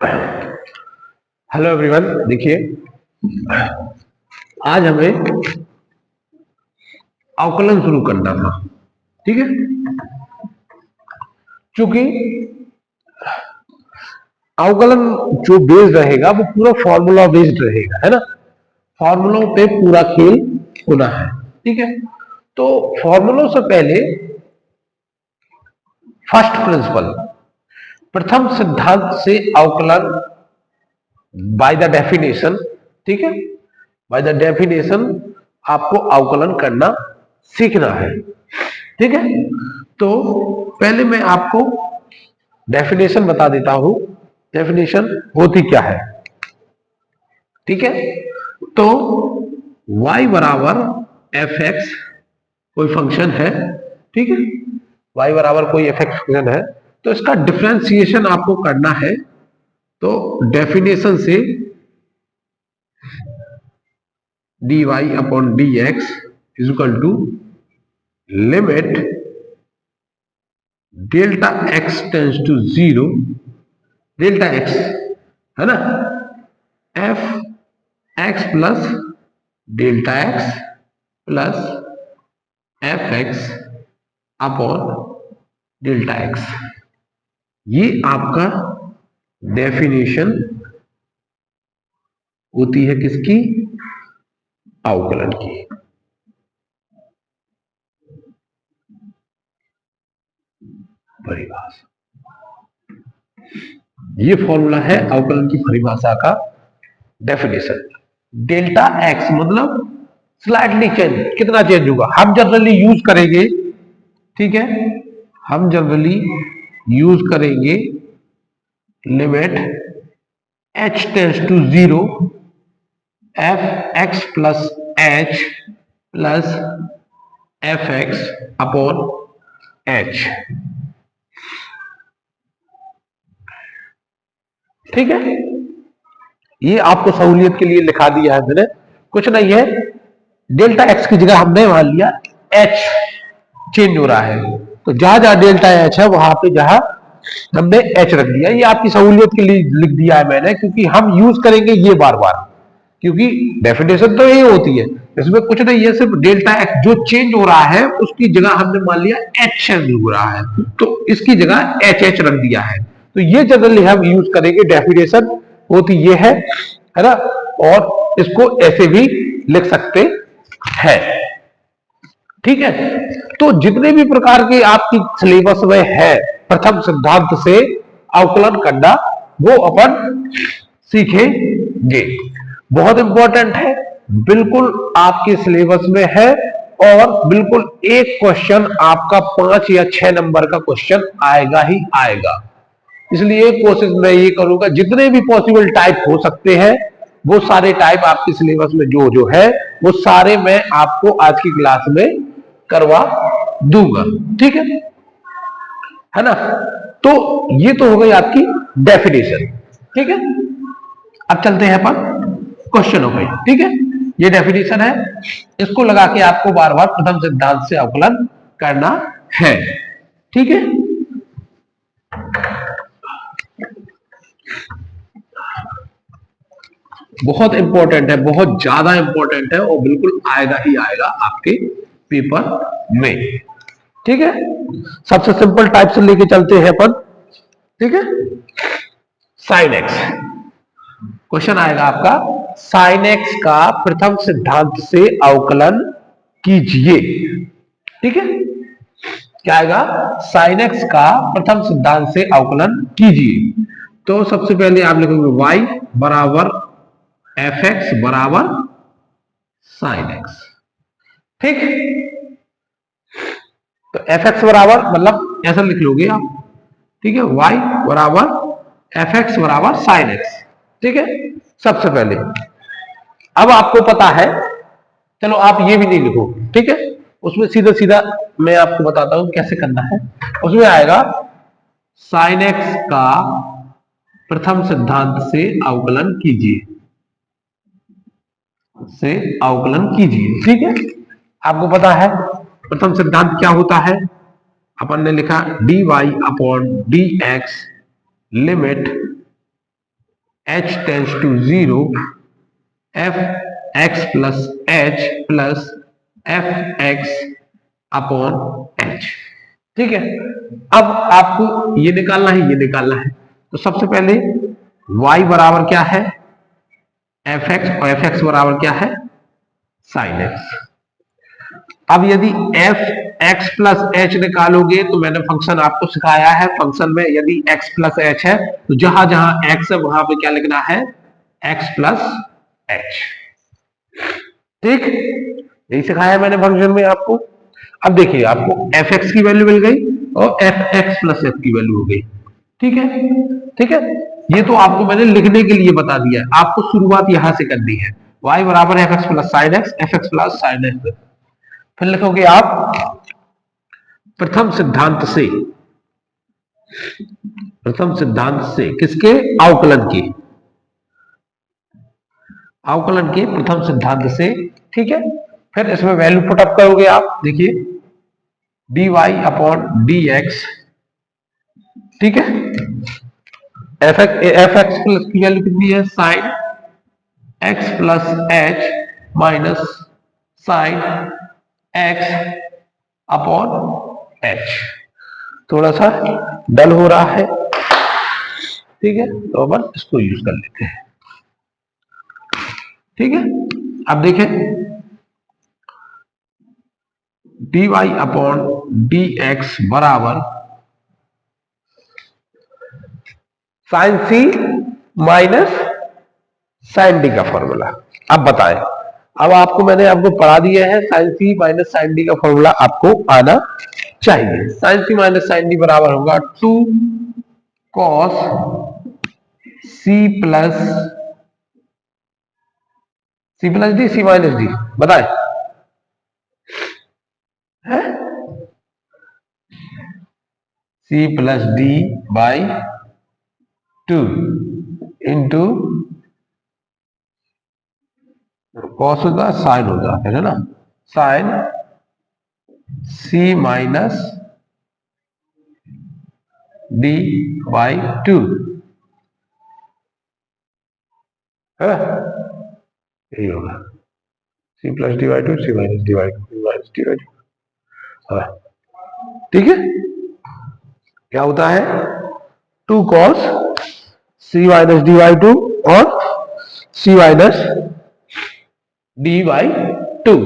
Hello everyone, देखिए आज हमें अवकलन शुरू करना था। ठीक है, क्योंकि अवकलन जो बेस्ड रहेगा वो पूरा फॉर्मूला बेस्ड रहेगा, है ना। फॉर्मूलों पे पूरा खेल होना है। ठीक है, तो फॉर्मूलों से पहले फर्स्ट प्रिंसिपल, प्रथम सिद्धांत से अवकलन बाय द डेफिनेशन। ठीक है, बाय द डेफिनेशन आपको अवकलन करना सीखना है। ठीक है, तो पहले मैं आपको डेफिनेशन बता देता हूं, डेफिनेशन होती क्या है। ठीक है, तो y बराबर एफ एक्स कोई फंक्शन है। ठीक है, y बराबर कोई एफ एक्स फंक्शन है, तो इसका डिफरेंशिएशन आपको करना है। तो डेफिनेशन से dy upon d x is equal to limit delta x tends to zero, delta x है ना, f x plus delta x plus f x upon delta x. ये आपका डेफिनेशन होती है किसकी? अवकलन की। परिभाषा, ये फॉर्मूला है अवकलन की परिभाषा का डेफिनेशन। डेल्टा एक्स मतलब स्लाइटली चेंज, कितना चेंज होगा हम जनरली यूज करेंगे। ठीक है, हम जनरली यूज करेंगे limit h tends to zero f x plus h plus f x upon h. ठीक है, ये आपको सहूलियत के लिए लिखा दिया है मैंने, कुछ नहीं है। डेल्टा एक्स की जगह हमने मान लिया एच चेंज हो रहा है, तो जहां जहां डेल्टा एच है वहां पे जहां हमने एच रख दिया। ये आपकी सहूलियत के लिए लिख दिया है मैंने, क्योंकि हम यूज करेंगे ये बार बार, क्योंकि डेफिनेशन तो यही होती है, इसमें कुछ नहीं है। सिर्फ डेल्टा एक्स जो चेंज हो रहा है उसकी जगह हमने मान लिया एच चेंज हो रहा है, तो इसकी जगह एच एच रख दिया है। तो ये जनरली हम यूज करेंगे, डेफिनेशन होती ये है ना। और इसको ऐसे भी लिख सकते हैं। ठीक है, तो जितने भी प्रकार के आपकी सिलेबस में है प्रथम सिद्धांत से अवकलन करना, वो अपन सीखेंगे। बहुत इंपॉर्टेंट है, बिल्कुल आपके सिलेबस में है, और बिल्कुल एक क्वेश्चन आपका 5 या 6 नंबर का क्वेश्चन आएगा ही आएगा। इसलिए कोशिश मैं ये करूंगा जितने भी पॉसिबल टाइप हो सकते हैं वो सारे टाइप आपके सिलेबस में जो जो है वो सारे मैं आपको आज की क्लास में करवा दूंगा। ठीक है ना। तो ये तो हो गई आपकी डेफिनेशन। ठीक है, अब चलते हैं अपन क्वेश्चनों पे। ठीक है, ये डेफिनेशन है, इसको लगा के आपको बार बार प्रथम सिद्धांत से अवकलन करना है। ठीक है, बहुत इंपॉर्टेंट है, बहुत ज्यादा इंपॉर्टेंट है, और बिल्कुल आएगा ही आएगा आपके पेपर में। ठीक है, सबसे सिंपल टाइप से लेके चलते हैं अपन। ठीक है, साइन एक्स क्वेश्चन आएगा आपका, साइन एक्स का प्रथम सिद्धांत से अवकलन कीजिए। ठीक है, क्या आएगा? साइन एक्स का प्रथम सिद्धांत से अवकलन कीजिए। तो सबसे पहले आप लिखोगे y बराबर एफ एक्स बराबर साइन एक्स। ठीक, तो एफ एक्स बराबर मतलब ऐसा लिख लोगे आप। ठीक है, y बराबर एफ एक्स बराबर साइन एक्स। ठीक है, सबसे पहले अब आपको पता है, चलो आप ये भी नहीं लिखो। ठीक है, उसमें सीधा सीधा मैं आपको बताता हूं कैसे करना है। उसमें आएगा साइन एक्स का प्रथम सिद्धांत से अवकलन कीजिए, से अवकलन कीजिए। ठीक है, आपको पता है प्रथम सिद्धांत क्या होता है। अपन ने लिखा dy upon d x limit h tends to 0 f x plus h plus f x upon h. ठीक है, अब आपको ये निकालना है, ये निकालना है। तो सबसे पहले y बराबर क्या है, एफ एक्स, और एफ एक्स बराबर क्या है, साइन एक्स। अब यदि एफ एक्स प्लस एच निकालोगे तो मैंने फंक्शन आपको सिखाया है, फंक्शन में यदि एक्स प्लस एच है तो जहां जहां एक्स है वहां पे क्या लिखना है, एक्स प्लस एच। ठीक, यही सिखाया मैंने फंक्शन में आपको। अब देखिए आपको एफ एक्स की वैल्यू मिल गई और एफ एक्स प्लस एफ की वैल्यू हो गई। ठीक है, ठीक है, ये तो आपको मैंने लिखने के लिए बता दिया है, आपको शुरुआत यहां से करनी है। y बराबर है F x plus sine x, F x plus sine x. फिर लिखोगे आप प्रथम सिद्धांत से, प्रथम सिद्धांत से किसके, अवकलन के, अवकलन के प्रथम सिद्धांत से। ठीक है, फिर इसमें वैल्यू पुटअप करोगे आप, देखिए dy अपॉन dx। ठीक है, एफ एक्स प्लस की वैल्यू कितनी है, sine x plus h minus sine x upon H. थोड़ा सा डल हो रहा है, ठीक है, तो अपन इसको यूज कर लेते हैं। ठीक है, अब देखें dy अपॉन dx बराबर sine c minus sine d का फॉर्मूला। अब बताएं, अब आपको मैंने आपको पढ़ा दिया है, sine c minus sine d का फॉर्मूला आपको आना चाहिए। Sine c minus sine d बराबर होगा 2 cos c plus d, c minus d, बताएं है, c plus d by 2 into cos होगा साइन होगा, है ना, sine c minus d by 2 है, यही होगा c plus d by 2, c minus d by 2, c minus d by 2। ठीक है, क्या होता है 2 cos c minus d by 2 और सी माइनस डी बाई 2।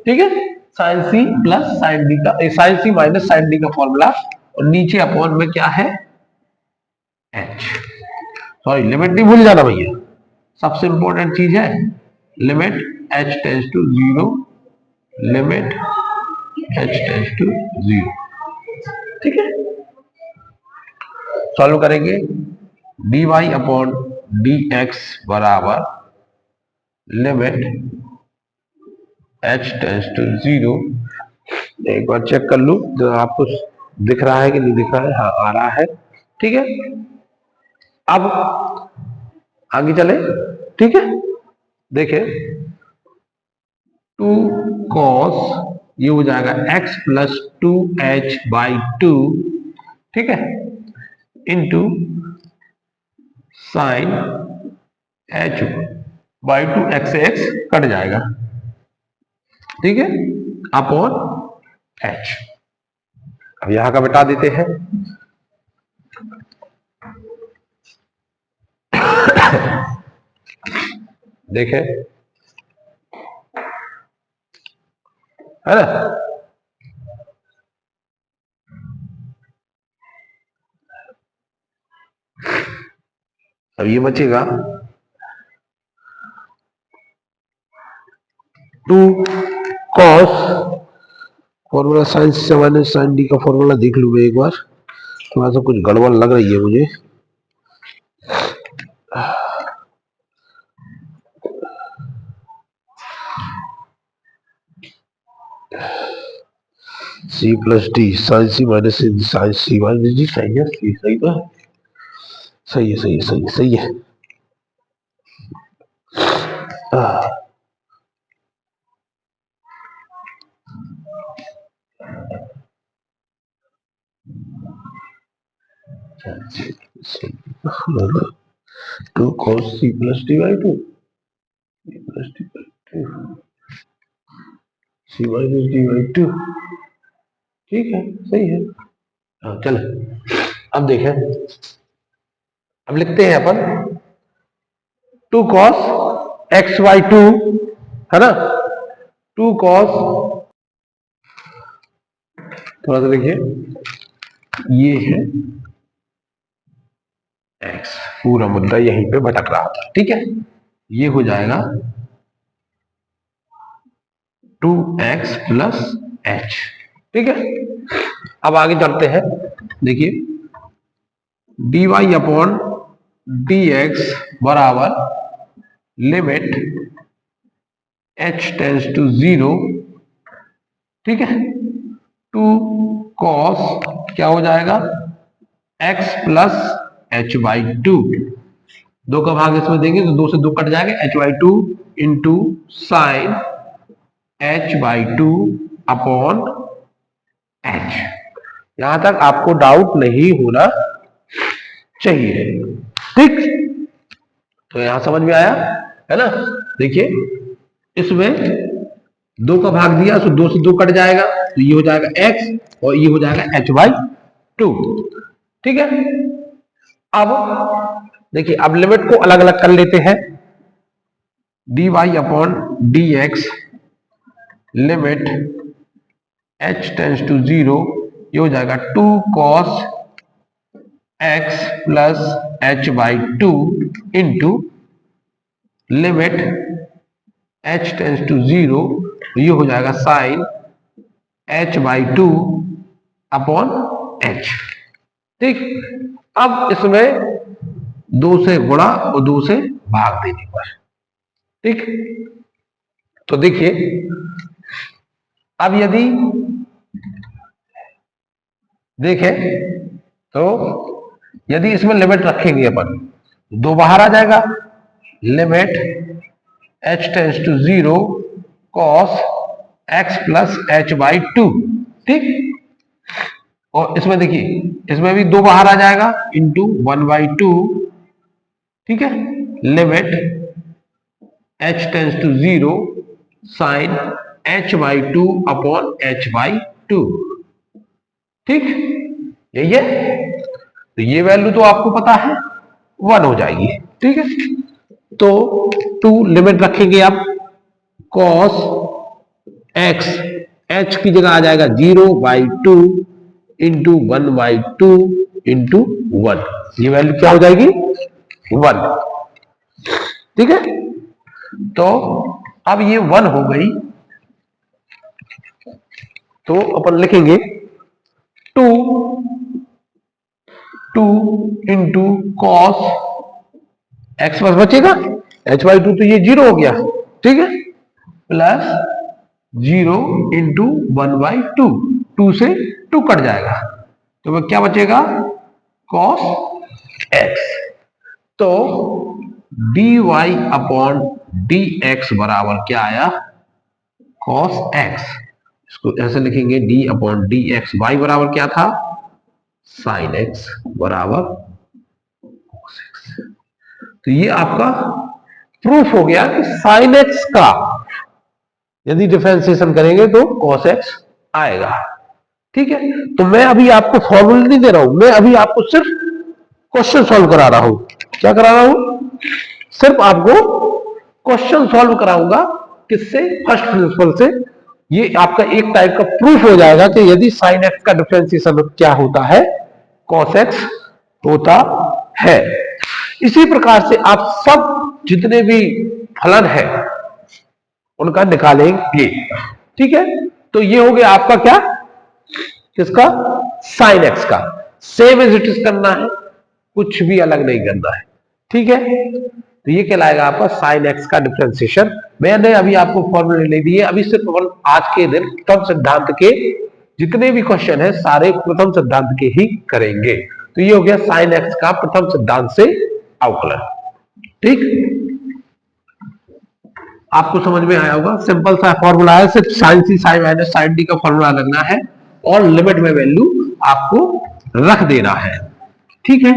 ठीक है, sine c plus sine d का, sine c minus sine d का फॉर्मूला, और नीचे अपॉन में क्या है, एच। सॉरी, लिमिट नहीं भूल जाना भैया, सबसे इंपॉर्टेंट चीज है limit h tends to 0, limit h tends to 0। ठीक है, सॉल्व करेंगे d y upon d x बराबर लिमिट एच टेंस टू 0। एक बार चेक कर लूं तो आपको दिख रहा है कि नहीं दिख रहा है, हाँ आ रहा है। ठीक है, अब आगे चले। ठीक है, देखे 2 कॉस, ये हो जाएगा x प्लस 2h बाई 2। ठीक है, into sine h by 2, x x cut जाएगा। ठीक है, अपॉन h। अब यहां का बता देते हैं, देखें है ना, अब ये बचेगा 2 कॉस, फॉर्मूला साइन से माइनस साइन डी का फॉर्मूला देख लूँ मैं एक बार, थोड़ा सा कुछ गड़बड़ लग रही है मुझे। सी plus D sign c minus sign c minus D, सही है, सही तो है, सही है, सही है, सही है, सही है। Two cos c plus d by two, plus d by two, c minus d by two. ठीक है, सही है। हाँ चलो, अब देखें, अब लिखते हैं अपन two cos x by two, है ना, टू कॉस, थोड़ा सा देखिए, ये है एक्स, पूरा मुद्दा यहीं पे भटक रहा था। ठीक है, ये हो जाएगा 2x प्लस एच। ठीक है, अब आगे चलते हैं। देखिए dy अपॉन dx बराबर लिमिट h टेंस टू 0, ठीक है, टू कॉस क्या हो जाएगा x plus h by to, दो का भाग इसमें देंगे तो दो से दो कट जाएगा, h by two into sine h by two upon h। यहां तक आपको डाउट नहीं होना चाहिए। ठीक, तो यहां समझ में आया है ना। देखिए इसमें दो का भाग दिया तो दो से दो कट जाएगा, तो ये हो जाएगा x और ये हो जाएगा h बाई टू। ठीक है, अब देखिए, अब लिमिट को अलग अलग कर लेते हैं। dy upon dx limit h tends to 0, ये हो जाएगा two cos x plus h by two into limit h tends to 0, ये हो जाएगा sine h by two upon h। ठीक, अब इसमें दो से गुणा और दो से भाग देने पर। ठीक, तो देखिए अब यदि देखें तो यदि इसमें लिमिट रखेंगे अपन, दो बाहर आ जाएगा, limit h tends to 0 cos x plus h by two. ठीक, और इसमें देखिए इसमें भी दो बाहर आ जाएगा इंटू 1 बाई टू। ठीक है, limit h tends to 0 sine h by two upon h by two. ठीक, यही है, तो ये वैल्यू तो आपको पता है 1 हो जाएगी। ठीक है, तो टू लिमिट रखेंगे आप, कॉस x h की जगह आ जाएगा 0 by two into 1 by two into 1, ये वैल्यू क्या हो जाएगी 1। ठीक है, तो अब ये 1 हो गई, तो अपन लिखेंगे टू इंटू कॉस एक्स बस बचेगा, एच बाई टू तो ये 0 हो गया। ठीक है, plus 0 into 1 by two, two से टू कट जाएगा तो वह क्या बचेगा कॉस एक्स। तो dy अपॉन डी एक्स बराबर क्या आया कॉस एक्स। इसको ऐसे लिखेंगे d upon d x, y बराबर क्या था साइन एक्स बराबर कॉस एक्स। तो ये आपका प्रूफ हो गया कि साइन एक्स का यदि डिफरेंशिएशन करेंगे तो कॉस एक्स आएगा। ठीक है, तो मैं अभी आपको फॉर्मूला नहीं दे रहा हूं, मैं अभी आपको सिर्फ क्वेश्चन सॉल्व करा रहा हूं। क्या करा रहा हूं, सिर्फ आपको क्वेश्चन सॉल्व कराऊंगा, किससे, फर्स्ट प्रिंसिपल से। ये आपका एक टाइप का प्रूफ हो जाएगा कि यदि साइन एक्स का डिफरेंशिएशन क्या होता है कॉस एक्स होता है। इसी प्रकार से आप सब जितने भी फलन है उनका निकालेंगे। ठीक है, तो ये हो गया आपका क्या, किसका, साइन एक्स का। सेम एज इट इज करना है, कुछ भी अलग नहीं करना है। ठीक है, तो ये कहलाएगा आपका साइन एक्स का डिफरेंशिएशन। मैंने अभी आपको फॉर्मूले नहीं दिए, अभी सिर्फ आज के दिन प्रथम सिद्धांत के जितने भी क्वेश्चन है सारे प्रथम सिद्धांत के ही करेंगे। तो ये हो गया साइन एक्स का प्रथम सिद्धांत से अवकलन। ठीक, आपको समझ में आया होगा, सिंपल सा फॉर्मूला है, सिर्फ साइन सी साइन माइनस साइन डी का फॉर्मूला लगना है और लिमिट में वैल्यू आपको रख देना है। ठीक है,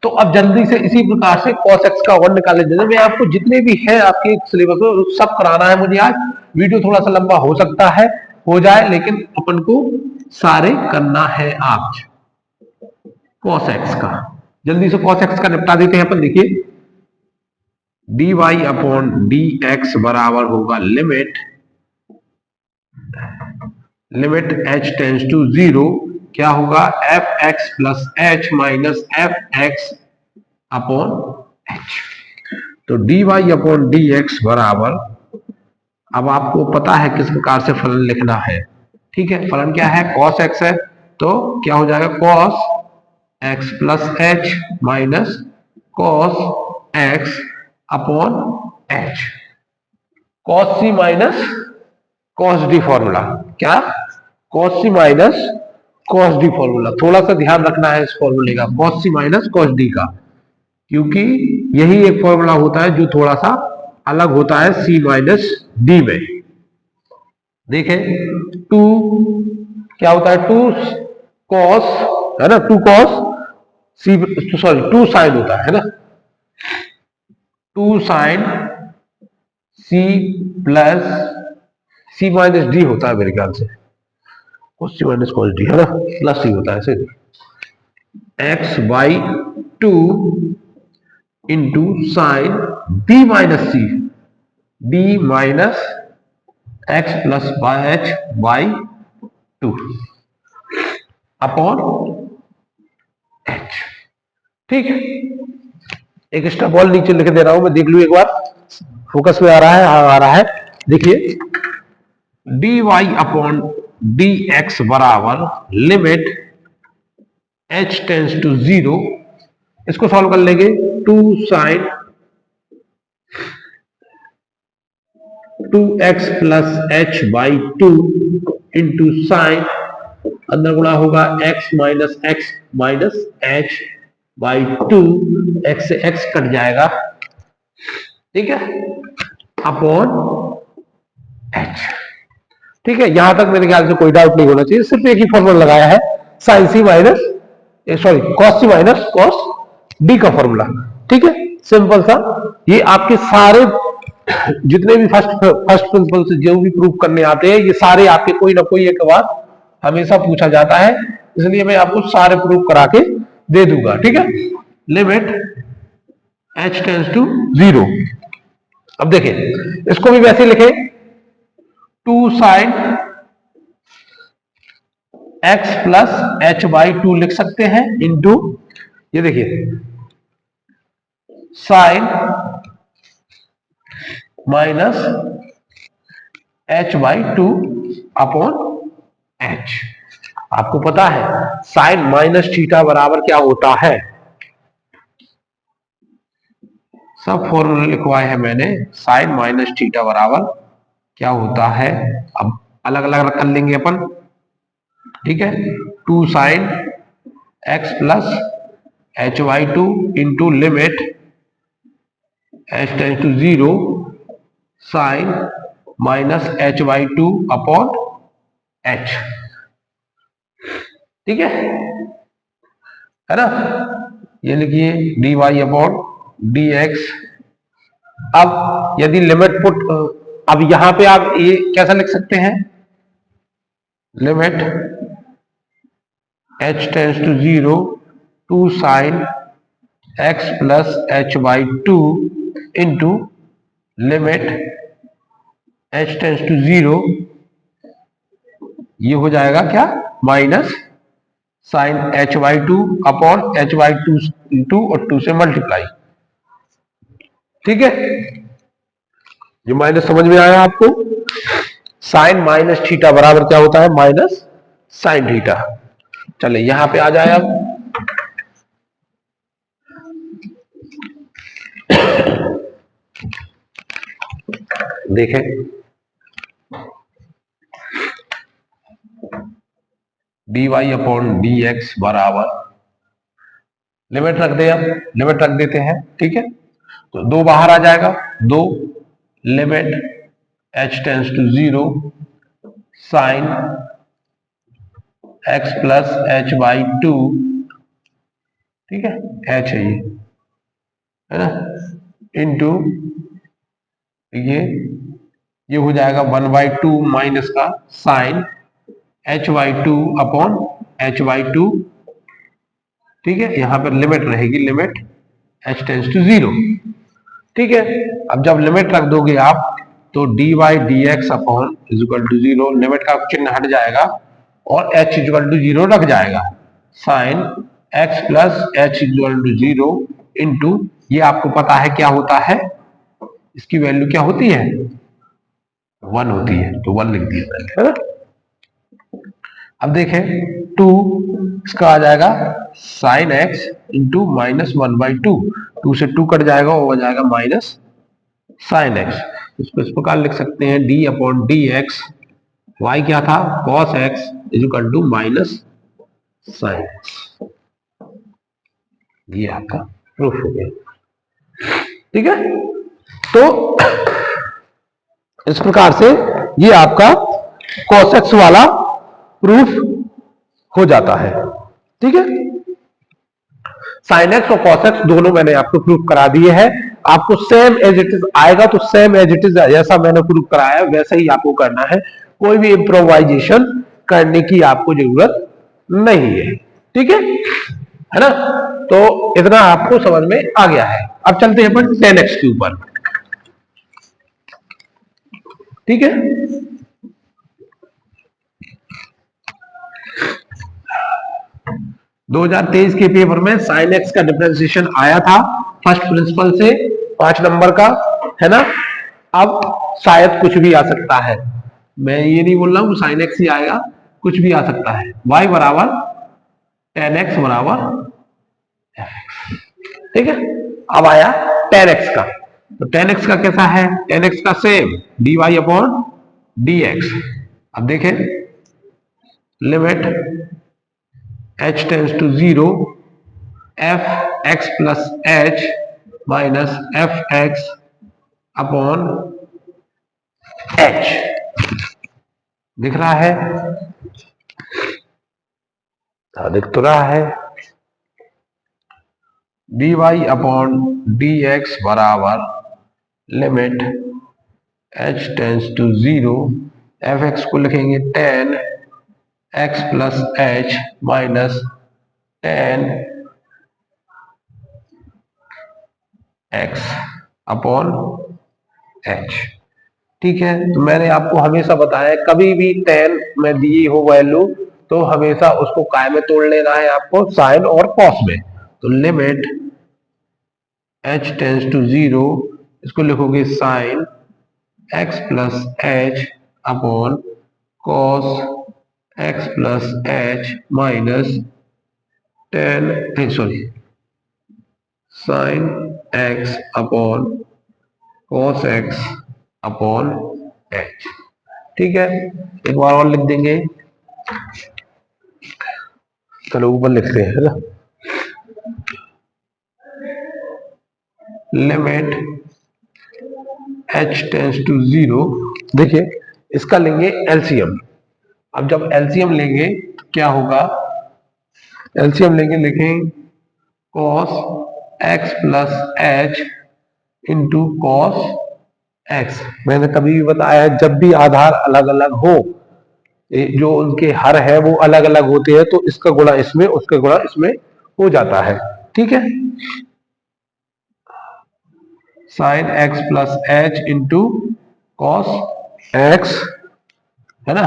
तो अब जल्दी से इसी प्रकार से cos x का 1 निकाले। जैसे मैं आपको जितने भी है आपके सिलेबस में सब कराना है मुझे। आज वीडियो थोड़ा सा लंबा हो सकता है, हो जाए, लेकिन अपन को सारे करना है आज cos x का। जल्दी से cos x का निपटा देते हैं अपन। देखिए dy अपॉन dx बराबर होगा लिमिट h टेंस टू 0, क्या होगा F x plus h minus f x upon H. तो dy अपॉन डी एक्स बराबर, अब आपको पता है किस प्रकार से फलन लिखना है। ठीक है, फलन क्या है, cos x है, तो क्या हो जाएगा cos x plus h minus cos x upon H. cos c minus cos d formula, क्या cos c minus cos d formula. थोड़ा सा ध्यान रखना है इस फॉर्मूले का, cos c minus cos d का, क्योंकि यही एक फॉर्मूला होता है जो थोड़ा सा अलग होता है c माइनस d में। देखें 2 क्या होता है, 2 cos है ना, 2 cos c, सॉरी 2 sin होता है ना, 2 sin c plus c minus D होता है मेरे ख्याल से, cos c minus cos d है ना, प्लस c होता है ऐसे, x by 2 into sign d minus c, d minus x plus h by 2 upon h। ठीक है, एक एक्स्ट्रा बॉल नीचे लिख दे रहा हूं मैं, देख लू एक बार, फोकस में आ रहा है, हाँ आ रहा है। देखिए dy अपॉन dx बराबर लिमिट h टेंस टू 0, इसको सॉल्व कर लेंगे, 2 sine 2x plus h by 2 into sine, अंदर गुणा होगा x minus h by 2, x से x कट जाएगा, ठीक है, अपॉन h। ठीक है, यहां तक मेरे ख्याल से कोई डाउट नहीं होना चाहिए, सिर्फ एक ही फॉर्मूला लगाया है, sine c minus sorry cos c minus cos D का फॉर्मूला। ठीक है, सिंपल सा। ये आपके सारे जितने भी फर्स्ट प्रिंसिपल से जो भी प्रूव करने आते हैं, ये सारे आपके कोई ना कोई एक बार हमेशा पूछा जाता है, इसलिए मैं आपको सारे प्रूव करा के दे दूंगा। ठीक है, लिमिट h टेंस टू 0। अब देखें इसको भी वैसे लिखें, 2 sine x plus h by 2 लिख सकते हैं, इंटू ये देखिए sine minus h by 2 upon h। आपको पता है साइन माइनस थीटा बराबर क्या होता है, सब फॉर्मूला लिखवाए हैं मैंने, साइन माइनस थीटा बराबर क्या होता है, अब अलग अलग कर लेंगे अपन। ठीक है, 2 sine x plus h by 2 into limit h tends to 0 sine minus h by 2 upon h। ठीक है ना, ये लिखिए dy अपॉन dx। अब यदि लिमिट पुट, अब यहां पे आप ये कैसा लिख सकते हैं, limit h tends to 0 2 sine x plus h by 2 into limit h tends to 0, ये हो जाएगा क्या, minus sine h by 2 upon h by 2 into और 2 से मल्टीप्लाई। ठीक है, ये माइनस समझ में आया आपको, साइन माइनस थीटा बराबर क्या होता है, माइनस साइन थीटा। चले यहां पे आ जाए, अब देखें dy अपॉन dx बराबर लिमिट रख दे, अब लिमिट रख देते हैं। ठीक है, तो 2 बाहर आ जाएगा, 2 limit h tends to 0 sine x plus h by 2 ठीक है, एच है ये, है ना, इनटू ये हो जाएगा 1/2 माइनस का साइन h/2 अपॉन h/2। ठीक है, यहां पर लिमिट रहेगी, लिमिट h टेंस टू 0। ठीक है, अब जब लिमिट रख दोगे आप तो dy dx upon equal to 0, limit का चिन्ह हट जाएगा और h इक्वल टू 0 रख जाएगा, sine x plus h equal to 0 into, ये आपको पता है क्या होता है, इसकी वैल्यू क्या होती है, 1 होती है, तो 1 लिख दिया मैंने, है ना। अब देखें 2, इसका आ जाएगा साइन x इंटू माइनस 1/2, 2 से 2 कट जाएगा और हो जाएगा माइनस साइन x। इसको इस प्रकार लिख सकते हैं d upon d x, y क्या था, cos x equal to minus sine x। ये आपका प्रूफ हो गया। ठीक है, तो इस प्रकार से ये आपका cos x वाला प्रूफ हो जाता है। ठीक है, साइन एक्स और कॉस एक्स दोनों मैंने आपको प्रूफ करा दिए हैं। आपको सेम एज इट इज आएगा तो सेम एज इट इज जैसा मैंने प्रूफ कराया वैसा ही आपको करना है, कोई भी इम्प्रोवाइजेशन करने की आपको जरूरत नहीं है। ठीक है ना, तो इतना आपको समझ में आ गया है। अब चलते हैं अपन 10x के ऊपर। ठीक है, 2023 के पेपर में साइन एक्स का डिफरेंशिएशन आया था फर्स्ट प्रिंसिपल से, 5 नंबर का, है ना। अब शायद कुछ भी आ सकता है, मैं ये नहीं बोल रहा हूं साइन एक्स ही आएगा, कुछ भी आ सकता है। y बराबर 10x बराबर fx। ठीक है, अब आया 10x का, तो 10x का कैसा है, 10x का सेम dy अपॉन dx। अब देखें limit h tends to 0 f x plus h minus f x upon h, दिख रहा है, दिख तो रहा है। dy अपॉन dx बराबर limit h tends to 0, f x को लिखेंगे 10 x plus h minus 10 x upon h. ठीक है, तो मैंने आपको हमेशा बताया कभी भी 10 में दी हो वैल्यू तो हमेशा उसको काय में तोड़ लेना है आपको, साइन और कॉस में। तो लिमिट h टेंस टू 0, इसको लिखोगे sine x plus h upon cos x plus h minus 10, sorry, sine x upon cos x upon h. ठीक है, एक बार और लिख देंगे, चलो ऊपर लिखते हैं, है ना। लिमिट h टेंस टू 0, देखिए इसका लेंगे एलसीएम। अब जब एलसीएम लेंगे क्या होगा, एलसीएम लेंगे, लिखें cos x plus h into cos x। मैंने कभी भी बताया है जब भी आधार अलग अलग हो, जो उनके हर है वो अलग अलग होते हैं, तो इसका गुणा इसमें उसका गुणा इसमें हो जाता है। ठीक है, sine x plus h into cos x, है ना,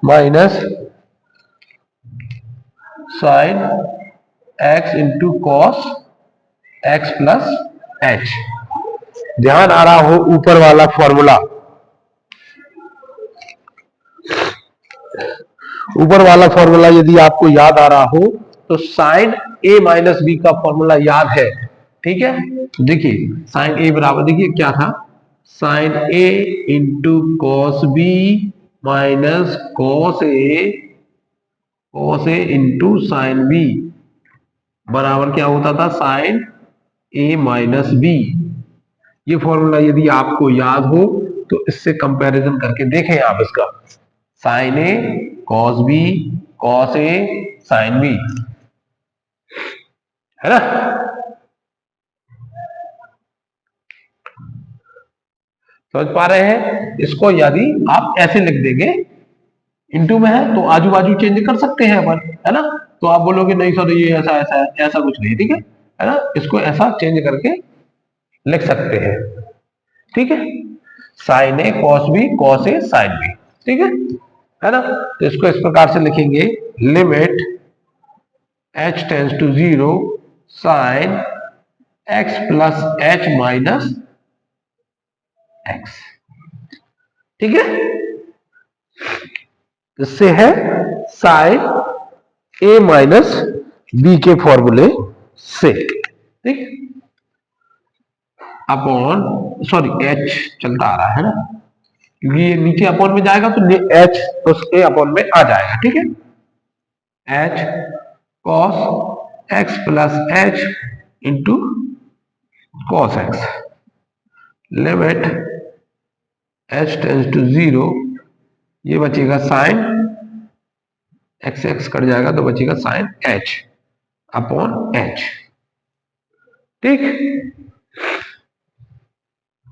minus sine x into cos x plus h. ध्यान आ रहा हो ऊपर वाला फॉर्मूला, ऊपर वाला फॉर्मूला यदि आपको याद आ रहा हो तो साइन a माइनस बी का फॉर्मूला याद है। ठीक है, तो देखिए साइन a बराबर, देखिए क्या था, sine a into cos b minus cos a into sine b बराबर क्या होता था, साइन a माइनस बी। ये फॉर्मूला यदि आपको याद हो तो इससे कंपैरिजन करके देखें आप इसका, sign a cos b, cos a sine B, है ना। समझ पा रहे हैं। इसको यदि आप ऐसे लिख देंगे, इनटू में है तो आजू बाजू चेंज कर सकते हैं अपन, है ना। तो आप बोलोगे नहीं सर ये ऐसा ऐसा ऐसा कुछ नहीं, ठीक है ना। इसको ऐसा चेंज करके लिख सकते हैं, ठीक है। Sine a cos b, cos a sine b, ठीक है ना। तो इसको इस प्रकार से लिखेंगे, limit h tends to 0 sine x plus h minus x, ठीक है। इससे है साइन a माइनस बी के फॉर्मूले से, ठीक। अपॉन सॉरी h चलता आ रहा है ना, क्योंकि ये नीचे अपॉन में जाएगा तो h उसके अपॉन में आ जाएगा, ठीक है। h cos x plus h into cos x, limit h tends to 0, ये बचेगा साइन x x कट जाएगा तो बचेगा साइन h अपॉन h, ठीक।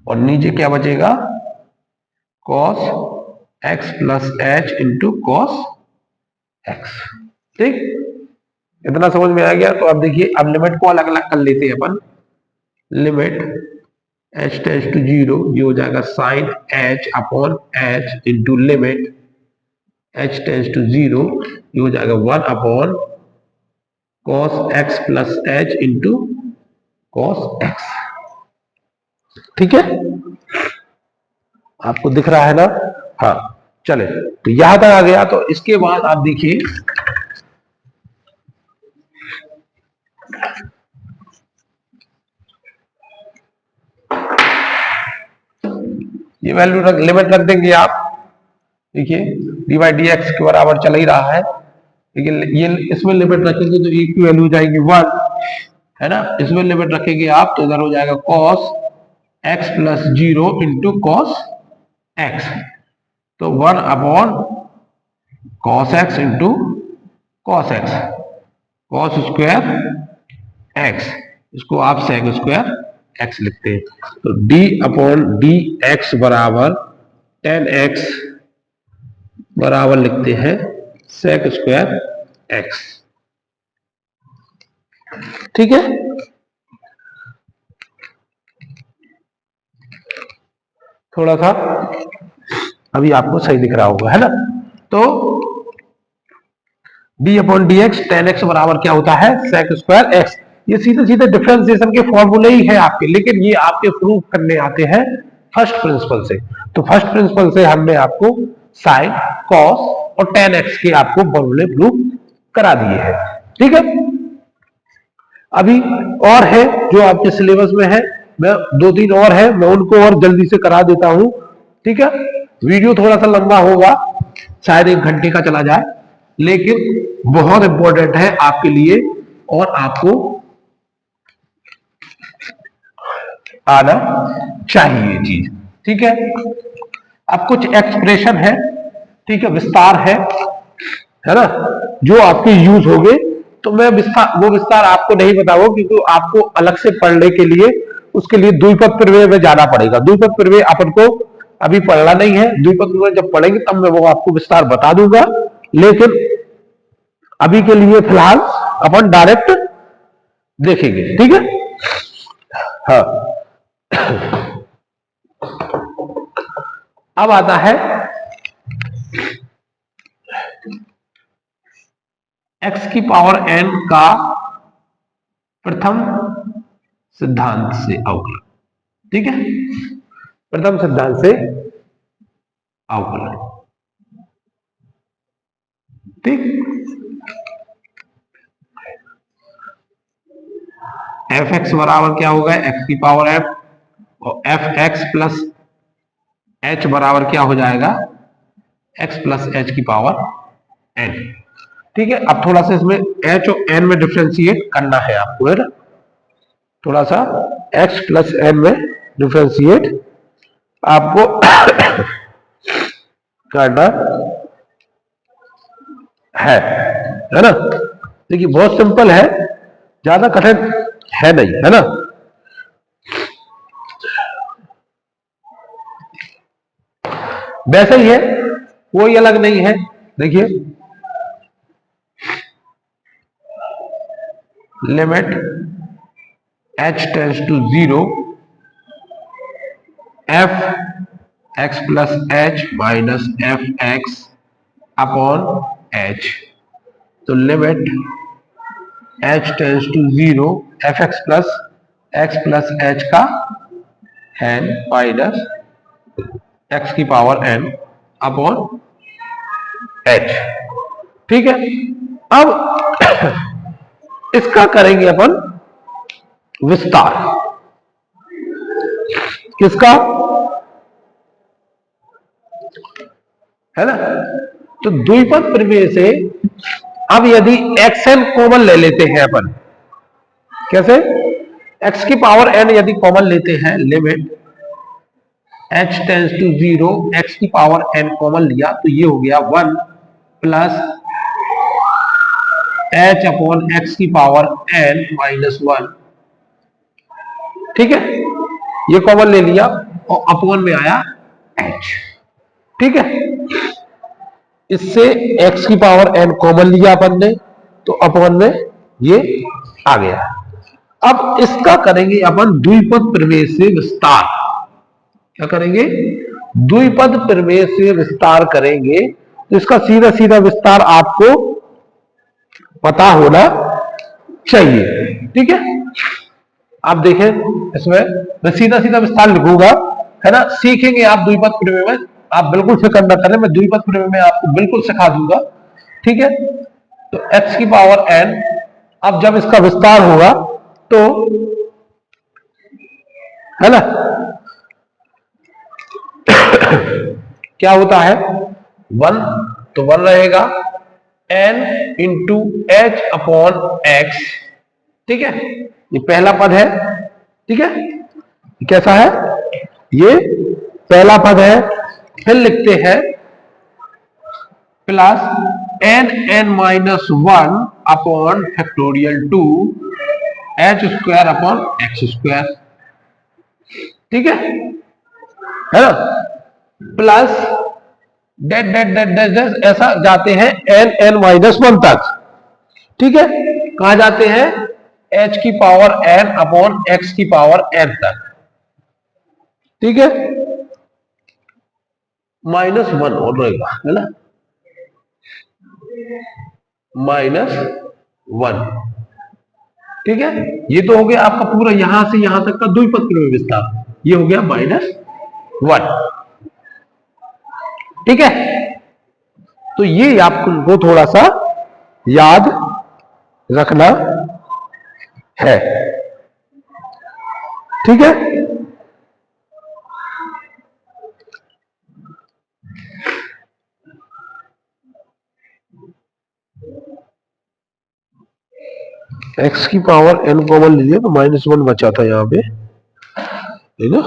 और नीचे क्या बचेगा, cos x plus h into cos x, ठीक। इतना समझ में आ गया। तो अब देखिए, अब लिमिट को अलग अलग कर लेते हैं अपन। लिमिट h टेंस टू 0, ये हो जाएगा sine h upon h into limit h tends to 0, ये हो जाएगा 1 upon cos x plus h into cos x, ठीक है। आपको दिख रहा है ना। हाँ चले, तो यहां तक आ गया। तो इसके बाद आप देखिए, ये वैल्यू लिमिट रख देंगे आप। देखिए डी बाई डी एक्स के बराबर चल ही रहा है, लेकिन ये इसमें लिमिट रखेंगे तो एक की वैल्यू हो जाएगी 1, है ना। इसमें लिमिट रखेंगे आप तो इधर हो जाएगा cos x plus 0 into cos x, तो 1 upon cos x into cos x, cos square x, इसको आप sec स्क्वायर x लिखते हैं। तो d अपॉन डी एक्स बराबर 10x बराबर लिखते हैं sec स्क्वायर x, ठीक है। थोड़ा सा अभी आपको सही दिख रहा होगा, है ना। तो d upon d x 10x बराबर क्या होता है, sec स्क्वायर x। ये सीधे सीधे डिफरेंशिएशन के फॉर्मूले ही है आपके, लेकिन ये आपके प्रूफ करने आते हैं फर्स्ट प्रिंसिपल से। तो फर्स्ट प्रिंसिपल से हमने आपको साइन, कॉस और tan x के आपको फॉर्मूले प्रूफ करा दिए हैं, ठीक है। अभी और है जो आपके सिलेबस में है, मैं 2-3 और है, मैं उनको और जल्दी से करा देता हूं, ठीक है। वीडियो थोड़ा सा लंबा होगा, शायद 1 घंटे का चला जाए, लेकिन बहुत इंपॉर्टेंट है आपके लिए और आपको आना चाहिए चीज, ठीक है। अब कुछ एक्सप्रेशन है, ठीक है, विस्तार है ना, जो आपके यूज हो गए। तो मैं वो विस्तार आपको नहीं बताऊंगा, क्योंकि आपको अलग से पढ़ने के लिए उसके लिए द्विपद प्रमेय में जाना पड़ेगा। द्विपद प्रमेय अपन को अभी पढ़ना नहीं है, द्विपद प्रमेय जब पढ़ेंगे तब मैं वो आपको विस्तार बता दूंगा। लेकिन अभी के लिए फिलहाल अपन डायरेक्ट देखेंगे, ठीक है। हाँ, अब आता है x की पावर n का प्रथम सिद्धांत से अवकलन, ठीक है। प्रथम सिद्धांत से अवकलन, ठीक। एफ एक्स बराबर क्या होगा, एक्स की पावर एफ, और एफ एक्स प्लस एच बराबर क्या हो जाएगा, एक्स प्लस एच की पावर एन, ठीक है। अब थोड़ा सा इसमें एच और एन में डिफ्रेंशिएट करना है आपको, है ना। थोड़ा सा एक्स प्लस एन में डिफ्रेंशिएट आपको करना है ना। देखिए बहुत सिंपल है, ज्यादा कठिन है नहीं, है ना। वैसे ही है, कोई अलग नहीं है। देखिए, limit h tends to 0 f x plus h minus f x upon h। तो limit h tends to 0 f x plus h का n माइनस x की पावर n अपॉन h। ठीक है, अब इसका करेंगे अपन विस्तार। किसका, है ना। तो द्विपद प्रमेय से अब यदि xn कॉमन ले लेते हैं अपन, कैसे, x की पावर n यदि कॉमन लेते हैं, limit h tends to 0 x की पावर n कॉमन लिया, तो ये हो गया 1 प्लस h अपॉन x की पावर n माइनस 1। ठीक है, ये कॉमन ले लिया और अपॉन में आया h। ठीक है, इससे x की पावर n कॉमन लिया अपन ने, तो अपॉन में ये आ गया। अब इसका करेंगे अपन द्विपद प्रमेय से विस्तार। क्या करेंगे, द्विपद प्रमेय से विस्तार करेंगे। तो इसका सीधा सीधा विस्तार आपको पता होना चाहिए। ठीक है, आप देखें, इसमें मैं सीधा सीधा विस्तार लिखूंगा, है ना। सीखेंगे आप द्विपद प्रमेय में, आप बिल्कुल फिक्र न करें, मैं द्विपद प्रमेय में आपको बिल्कुल सिखा दूंगा। ठीक है, तो x की पावर n, अब जब इसका विस्तार होगा तो, है ना, क्या होता है 1, तो 1 रहेगा n into H upon x. ठीक है, ये पहला पद है। ठीक है, कैसा है, ये पहला पद है। फिर लिखते हैं plus n minus 1 upon factorial 2 h square upon x square. ठीक है ना, plus dot dot dot dot ऐसा जाते हैं n माइनस 1 तक। ठीक है, कहा जाते हैं h की पावर n अपॉन x की पावर n तक। ठीक है, माइनस 1 और रहेगा, है ना, माइनस 1। ठीक है, ये तो हो गया आपका पूरा यहां से यहां तक का द्विपद प्रमेय विस्तार, ये हो गया माइनस 1। ठीक है, तो ये आपको थोड़ा सा याद रखना है। ठीक है, x की पावर n कॉमन लीजिए तो माइनस 1 बचा था यहां पे, है ना।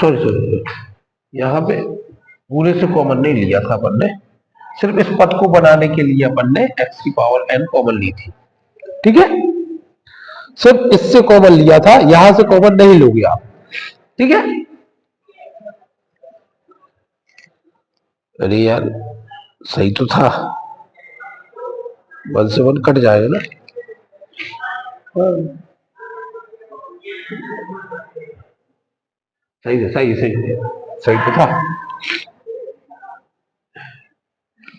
सॉरी सॉरी, यहां पे पूरे से कॉमन नहीं लिया था अपन ने, सिर्फ इस पद को बनाने के लिए अपन ने x की पावर n कॉमन ली थी। ठीक है, सिर्फ इससे कॉमन लिया था, यहां से कॉमन नहीं लोगे आप। ठीक है, अरे यार सही तो था, 1 से 1 कट जाएगा ना। सही है, सही सही सही तो था,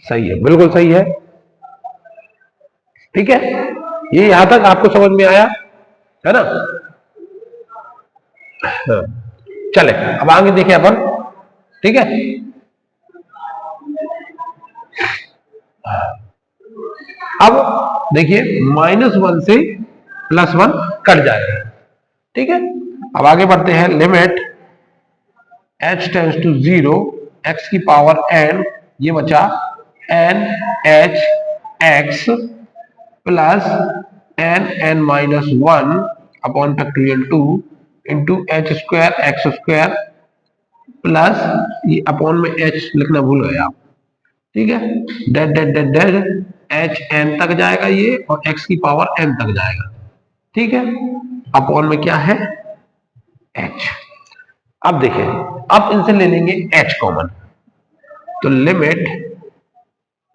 सही है, बिल्कुल सही है। ठीक है, ये यहां तक आपको समझ में आया, है ना। हाँ। चले अब आगे देखें अपन। ठीक है, अब देखिए माइनस 1 से प्लस 1 कट जाएगा। ठीक है, अब आगे बढ़ते हैं। Limit h tends to 0 x की पावर n, ये बचा n h x plus n minus 1 upon factorial 2 into h square x square plus, ये अपॉन में h लिखना भूल गए आप, ठीक है, dot dot dot dot h n तक जाएगा ये, और एक्स की पावर एन तक जाएगा, ठीक है, अपॉन में क्या है एच। अब देखिए, अब इनसे ले लेंगे एच कॉमन, तो limit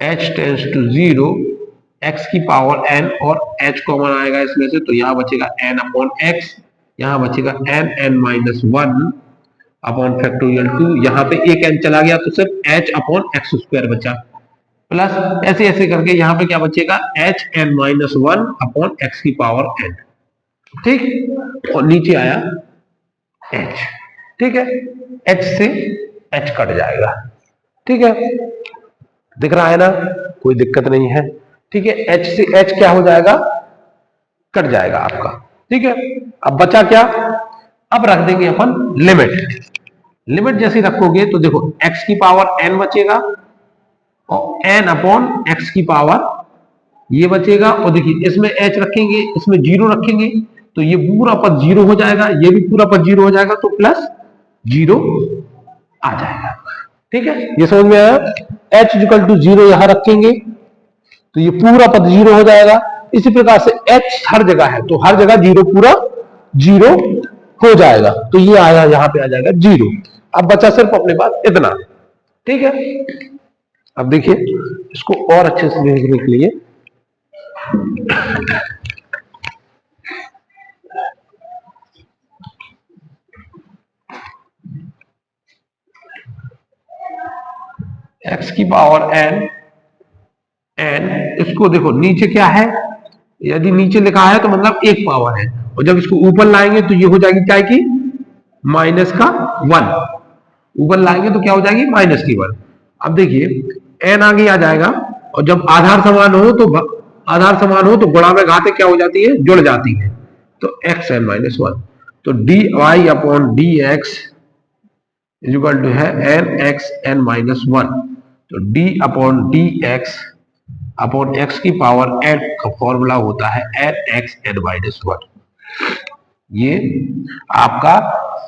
h tends to 0 x की पावर एन, और एच कॉमन आएगा इसमें से, तो यहां बचेगा एन अपॉन एक्स, यहां बचेगा n n minus 1 upon factorial 2, यहां पे एक एन चला गया तो सिर्फ एच अपॉन एक्स स्क्वायर बचा, प्लस ऐसे ऐसे करके यहां पे क्या बचेगा h n minus 1 upon x की पावर एन, ठीक, और नीचे आया एच, ठीक है, एच से एच कट जाएगा, ठीक है, दिख रहा है ना, कोई दिक्कत नहीं है, ठीक है, एच से एच क्या हो जाएगा कट जाएगा आपका, ठीक है। अब बचा क्या, अब रख देंगे अपन लिमिट, लिमिट जैसे रखोगे तो देखो x की पावर n बचेगा, और n अपॉन एक्स की पावर ये बचेगा, और देखिए इसमें h रखेंगे, इसमें 0 रखेंगे, तो ये पूरा पद 0 हो जाएगा, ये भी पूरा पद 0 हो जाएगा, तो प्लस 0 आ जाएगा, ठीक है, ये समझ में आया। h इक्वल टू 0 यहां रखेंगे तो ये पूरा पद 0 हो जाएगा, इसी प्रकार से h हर जगह है तो हर जगह 0 पूरा 0 हो जाएगा, तो ये आया यहां पे आ जाएगा 0। अब बचा सिर्फ अपने पास इतना, ठीक है। अब देखिए इसको और अच्छे से देखने के लिए x की पावर n, n इसको देखो नीचे क्या है, यदि नीचे लिखा है तो मतलब एक पावर है, और जब इसको ऊपर लाएंगे तो ये हो जाएगी क्या की माइनस का 1, ऊपर लाएंगे तो क्या हो जाएगी माइनस की 1। अब देखिए n आगे आ जाएगा, और जब आधार समान हो तो गुणा में घाते क्या हो जाती है जुड़ जाती है, तो एक्स एन माइनस 1, तो d y upon d x equal to है एन एक्स एन माइनस 1, तो d upon d x upon x की पावर एन का फॉर्मूला होता है एन एक्स एन माइनस 1। ये आपका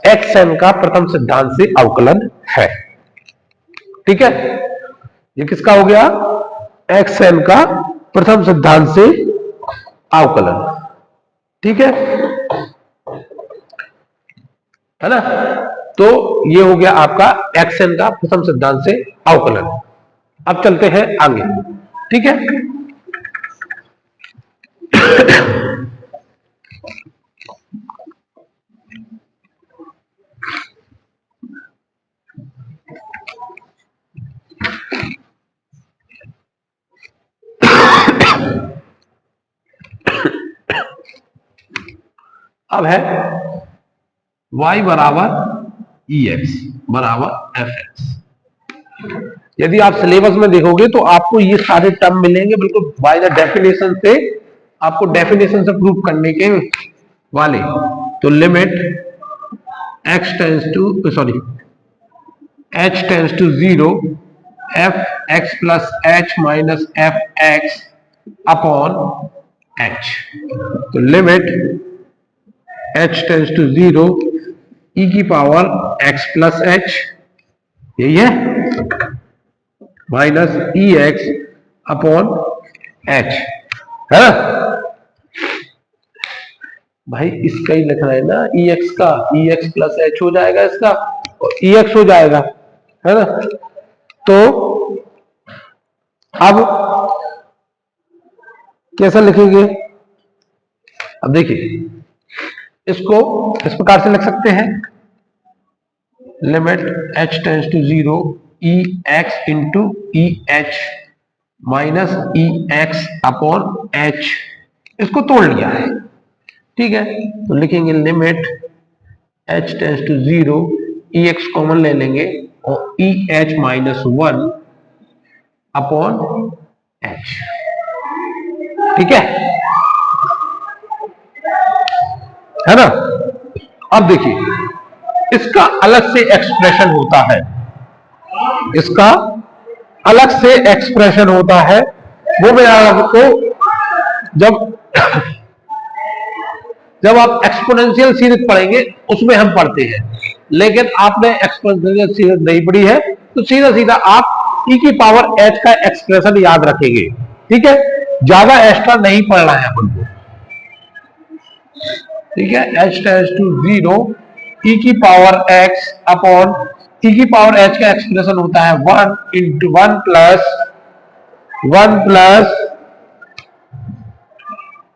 एक्स एन का प्रथम सिद्धांत से अवकलन है, ठीक है, ये किसका हो गया एक्स एन का प्रथम सिद्धांत से अवकलन, ठीक है ना, तो ये हो गया आपका एक्स एन का प्रथम सिद्धांत से अवकलन। अब चलते हैं आगे, ठीक है। अब है y बराबर ई एक्स बराबर एफ एक्स। यदि आप सिलेबस में देखोगे तो आपको ये सारे टर्म मिलेंगे बिल्कुल बाय द डेफिनेशन से, आपको डेफिनेशन से प्रूव करने के वाले। तो limit x tends to sorry h tends to 0 f x plus h minus f x upon h, तो limit h tends to 0 e की पावर x प्लस h, यही है, minus e x upon h, है ना भाई, इसका ही लिखना है ना, ई एक्स का ई एक्स प्लस h हो जाएगा इसका, और ई एक्स हो जाएगा, है ना। तो अब कैसा लिखेंगे, अब देखिए इसको इस प्रकार से लिख सकते हैं, limit h tends to 0 e x into e h minus e x upon h, इसको तोड़ लिया है, ठीक है, तो लिखेंगे limit h tends to 0 e x common ले लेंगे, और e h minus 1 upon h, ठीक है ना। अब देखिए इसका अलग से एक्सप्रेशन होता है, इसका अलग से एक्सप्रेशन होता है, वो मैं आपको जब आप एक्सपोनेंशियल सीरीज पढ़ेंगे उसमें हम पढ़ते हैं, लेकिन आपने एक्सपोनेंशियल सीरीज नहीं पढ़ी है, तो सीधा सीधा आप ई की पावर एच का एक्सप्रेशन याद रखेंगे, ठीक है, ज्यादा एक्स्ट्रा नहीं पढ़ना है अपन को, ठीक है। एच टेंड्स टू 0 ई की पावर एक्स अपॉन ई की पावर एच का एक्सप्रेशन होता है 1 into 1 plus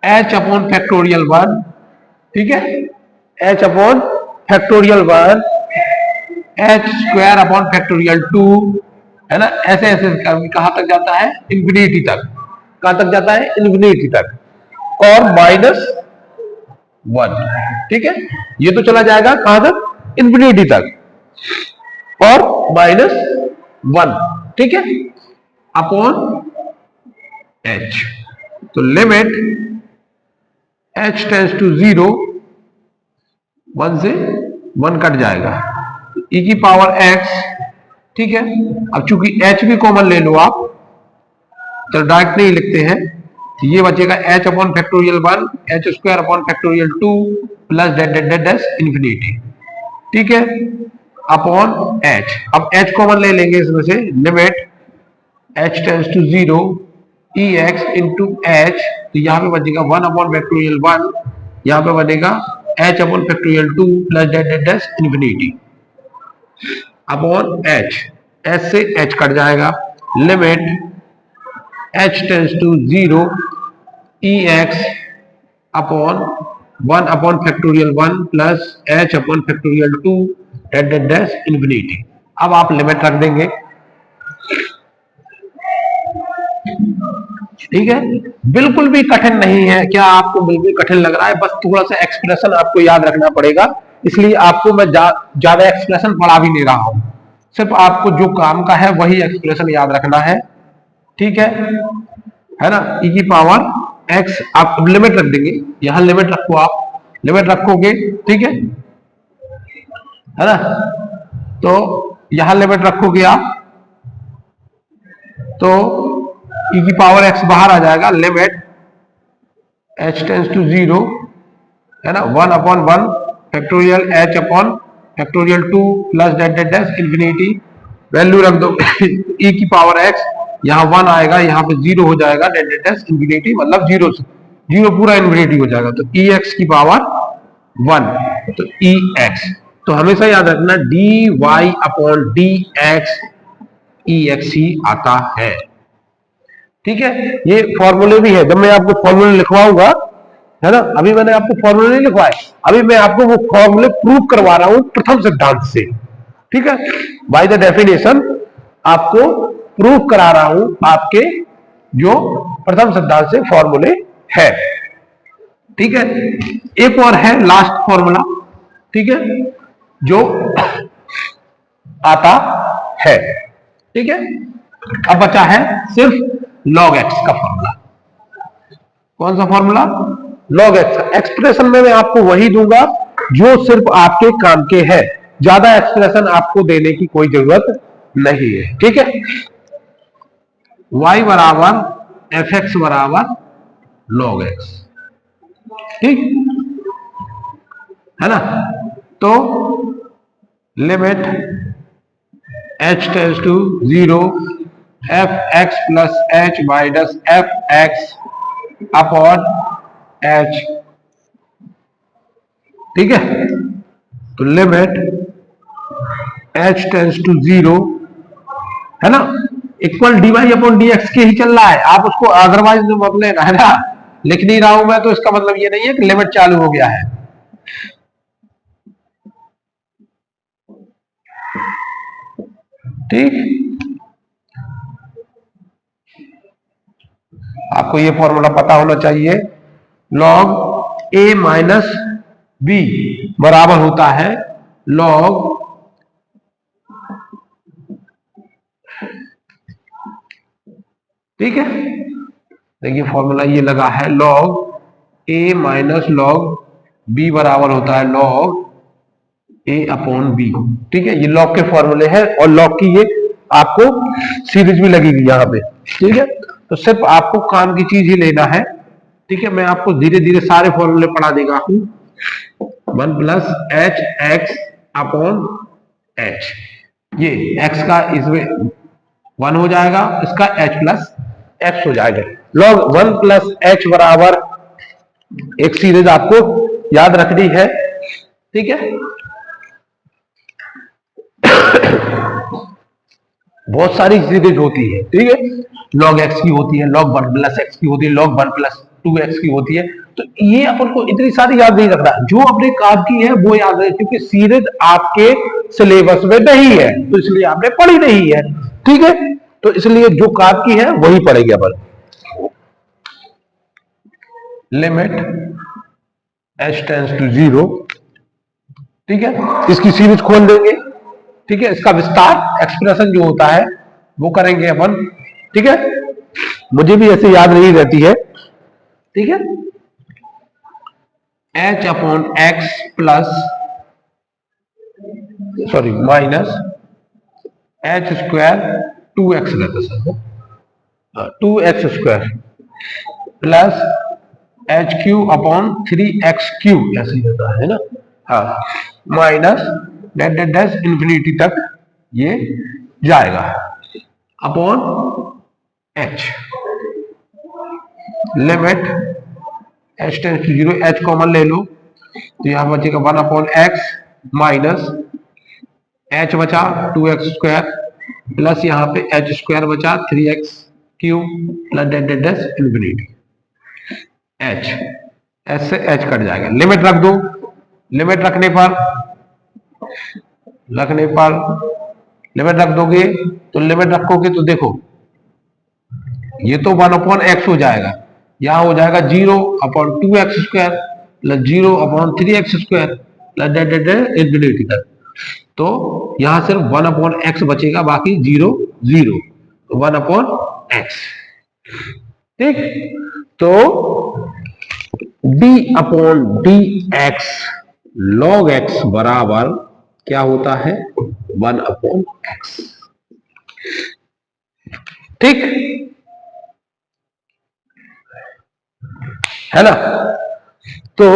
h upon factorial 1, ठीक है, H upon factorial 1 h square upon factorial 2, है ना, ऐसे ऐसे कहां तक जाता है, इंफिनिटी तक, कहां तक जाता है, इंफिनिटी तक, और -1, ठीक है, ये तो चला जाएगा कहां तक, इंफिनिटी तक, और -1, ठीक है, अपॉन एच। तो लिमिट एच टेंड्स टू 0, 1 से 1 कट जाएगा, ई की पावर एक्स, ठीक है। अब चूंकि एच भी कॉमन ले लो आप, तो डायरेक्ट नहीं लिखते हैं, तो ये बचेगा h upon factorial 1 h square upon factorial 2 plus dot infinity, ठीक है, अपॉन एच। अब एच कॉमन ले लेंगे इसमें से, limit h tends to 0 e x into h, तो यहाँ पे बचेगा 1 अपॉन फैक्टोरियल 1, यहाँ पे बनेगा h upon factorial 2 plus dot infinity upon h, h से एच कट जाएगा, limit h tends to 0 e x upon 1 upon factorial 1 plus h upon factorial 2 dot infinity. अब आप लिमिट रख देंगे, ठीक है, बिल्कुल भी कठिन नहीं है, क्या आपको बिल्कुल कठिन लग रहा है, बस थोड़ा सा एक्सप्रेशन आपको याद रखना पड़ेगा, इसलिए आपको मैं ज्यादा एक्सप्रेशन पढ़ा भी नहीं रहा हूं, सिर्फ आपको जो काम का है वही एक्सप्रेशन याद रखना है, ठीक है ना। ई की पावर एक्स, आप लिमिट रख देंगे, यहां लिमिट रखो, आप लिमिट रखोगे, ठीक है ना, तो यहां लिमिट रखोगे आप, तो ई की पावर एक्स बाहर आ जाएगा, लिमिट एच टेंस टू 0, है ना, 1 upon 1 factorial H upon factorial 2 plus dot infinity, value रख दो ई की पावर एक्स, यहाँ 1 आएगा, यहाँ पे 0 हो जाएगा, डेड इंफिनिटी मतलब 0 से 0 पूरा इंफिनिटी हो जाएगा, तो ई एक्स की पावर 1, तो ई एक्स, तो हमेशा याद रखना d y upon d x e x ही आता है, ठीक है। ये फॉर्मूले भी है, जब मैं आपको फॉर्मूले लिखवाऊंगा, है ना, अभी मैंने आपको फॉर्मूले नहीं लिखवाए, अभी मैं आपको वो फॉर्मूले प्रूव करवा रहा हूं प्रथम सिद्धांत से, ठीक है, बाय द डेफिनेशन आपको प्रूव करा रहा हूं, आपके जो प्रथम सिद्धांत से फॉर्मूले है, ठीक है। एक और है लास्ट फॉर्मूला, ठीक है, जो आता है, ठीक है। अब बचा है सिर्फ log x का फॉर्मूला, कौन सा फॉर्मूला, log x। एक्सप्रेशन में मैं आपको वही दूंगा जो सिर्फ आपके काम के है, ज्यादा एक्सप्रेशन आपको देने की कोई जरूरत नहीं है, ठीक है। y बराबर एफ एक्स बराबर log x, ठीक है ना, तो limit h tends to 0 f x plus h minus f x upon h, ठीक है, तो लिमिट एच टेंड्स टू 0, है ना, equal d y upon d x के ही चल रहा है, आप उसको अदरवाइज मतलब लेना है ना, लिख नहीं रहा हूं मैं, तो इसका मतलब ये नहीं है कि लिमिट चालू हो गया है, ठीक। आपको ये फॉर्मूला पता होना चाहिए, लॉग ए माइनस बी बराबर होता है लॉग ठीक है, देखिए फॉर्मूला ये लगा है, लॉग ए माइनस लॉग बी बराबर होता है लॉग ए अपॉन बी, ठीक है, ये लॉग के फॉर्मूले हैं, और लॉग की ये आपको सीरीज भी लगेगी यहाँ पे, ठीक है। तो सिर्फ आपको काम की चीज ही लेना है, ठीक है, मैं आपको धीरे धीरे सारे फॉर्मूले पढ़ा देगा हूं, 1 plus H x upon H, ये एक्स का इसमें 1 हो जाएगा, इसका h प्लस x हो जाएगा। log 1 प्लस h बराबर एक सीरीज आपको याद रखनी है, ठीक है। बहुत सारी सीरीज होती है, ठीक है। log x की होती है, log 1 प्लस x की होती है, log 1 प्लस 2x की होती है। तो ये अपन को इतनी सारी याद नहीं रखना, जो अपने काम की है वो याद रहे, क्योंकि सीरीज आपके सिलेबस में नहीं है तो इसलिए आपने पढ़ी नहीं है, ठीक है। तो इसलिए जो काम की है वही पढ़ेंगे अपन। लिमिट h टेंड्स टू 0, ठीक है, इसकी सीरीज खोल देंगे, ठीक है। इसका विस्तार एक्सप्रेशन जो होता है वो करेंगे अपन, ठीक है। मुझे भी ऐसे याद नहीं रहती है, ठीक है। h upon x plus sorry minus h square 2x रहता sir, 2x square plus h Q upon 3x Q ऐसे रहता है ना, हाँ, माइनस डैश इंफिनिटी तक ये जाएगा upon h। Limit h tends to 0, h common ले लो तो यहां बचेगा 1 अपॉन एक्स माइनस h बचा 2x स्क्वायर प्लस यहाँ पे h स्क्वायर बचा 3x Q plus dash infinity h, h से h कट जाएगा। लिमिट रख दो, लिमिट रखने पर लिमिट रख दोगे तो लिमिट रखोगे तो देखो ये तो 1 अपॉन एक्स हो जाएगा, यहां हो जाएगा 0 upon 2x square plus 0 upon 3x square plus dash infinity तक। तो यहां सिर्फ 1 अपॉन एक्स बचेगा, बाकी 0 0, 1 अपॉन एक्स, ठीक। तो d upon d x log x बराबर क्या होता है 1 अपॉन एक्स, ठीक है ना। तो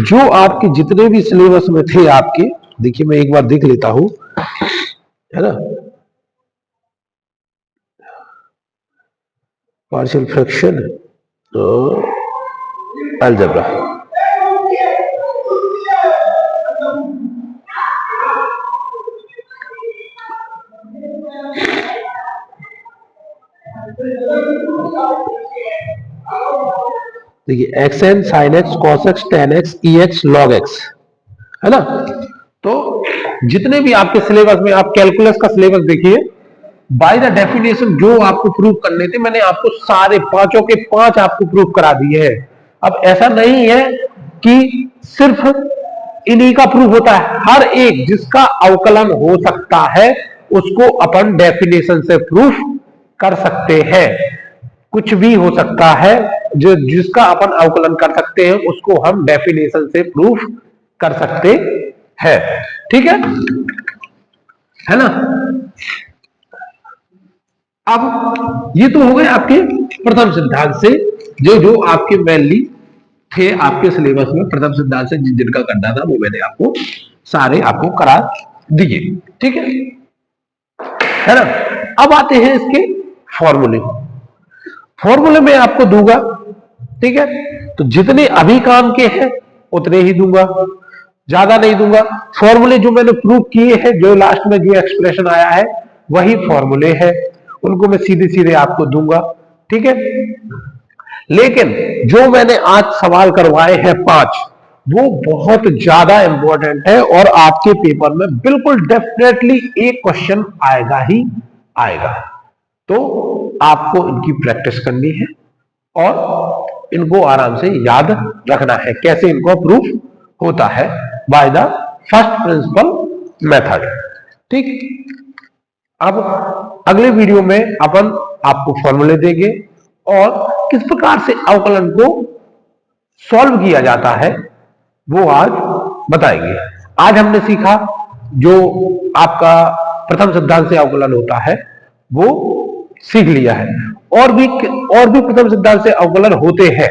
जो आपके जितने भी सिलेबस में थे आपके, देखिए मैं एक बार देख लेता हूं, है ना। पार्शियल फ्रैक्शन तो अलजेब्रा, देखिए x n sine x cos x tan x e x log x, है ना। तो जितने भी आपके सिलेबस में, आप कैलकुलस का सिलेबस देखिए, बाय द डेफिनेशन जो आपको प्रूव करने थे मैंने आपको सारे पांचों के पांच आपको प्रूव करा दिए हैं। अब ऐसा नहीं है कि सिर्फ इन्हीं का प्रूव होता है, हर एक जिसका अवकलन हो सकता है उसको अपन डेफिनेशन से प्रूफ कर सकते हैं। कुछ भी हो सकता है जो जिसका अपन अवकलन कर सकते हैं उसको हम डेफिनेशन से प्रूफ कर सकते हैं, ठीक है ना। अब ये तो हो गए आपके प्रथम सिद्धांत से, जो आपके मेनली थे आपके सिलेबस में, प्रथम सिद्धांत से जिनका करना था वो मैंने आपको सारे आपको करा दिए, ठीक है ना। अब आते हैं इसके फॉर्मूले, फॉर्मूले में आपको दूंगा, ठीक है। तो जितने अभी काम के हैं उतने ही दूंगा, ज्यादा नहीं दूंगा। फॉर्मूले जो मैंने प्रूव किए हैं, जो लास्ट में जो एक्सप्रेशन आया है वही फॉर्मूले है, उनको मैं सीधे सीधे आपको दूंगा, ठीक है। लेकिन जो मैंने आज सवाल करवाए हैं 5, वो बहुत ज्यादा इंपॉर्टेंट है और आपके पेपर में बिल्कुल डेफिनेटली एक क्वेश्चन आएगा ही आएगा। तो आपको इनकी प्रैक्टिस करनी है और इनको आराम से याद रखना है, कैसे इनको प्रूफ होता है by the first principle method, ठीक। अब अगले वीडियो में अपन आपको फॉर्मूले देंगे और किस प्रकार से अवकलन को सॉल्व किया जाता है वो आज बताएंगे। आज हमने सीखा जो आपका प्रथम सिद्धांत से अवकलन होता है वो सीख लिया है, और भी प्रथम सिद्धांत से अवकलन होते हैं,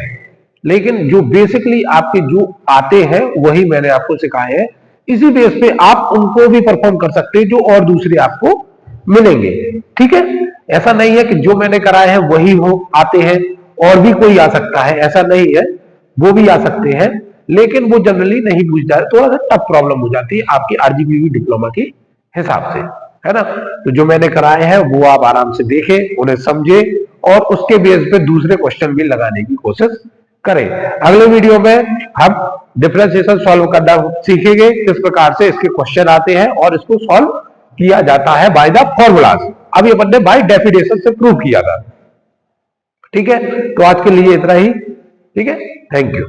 लेकिन जो बेसिकली आपके जो आते हैं वही मैंने आपको सिखाए हैं। इसी बेस पे आप उनको भी परफॉर्म कर सकते हैं जो और दूसरे आपको मिलेंगे। ठीक है, ऐसा नहीं है कि जो मैंने कराए हैं वही हो आते हैं, और भी कोई आ सकता है, ऐसा नहीं है, वो भी आ सकते हैं, लेकिन वो जनरली नहीं पूछ जाए, थोड़ा सा टफ प्रॉब्लम हो जाती है आपकी आरजीबीवी डिप्लोमा के हिसाब से, है ना। तो जो मैंने कराए हैं वो आप आराम से देखें, उन्हें समझे, और उसके बेस पे दूसरे क्वेश्चन भी लगाने की कोशिश करें। अगले वीडियो में हम डिफरेंशिएशन सॉल्व करना सीखेंगे, किस प्रकार से इसके क्वेश्चन आते हैं और इसको सॉल्व किया जाता है बाय द फॉर्मूलाज। अभी अपन ने बाय डेफिनेशन से प्रूव किया था। ठीक है, तो आज के लिए इतना ही। ठीक है, थैंक यू।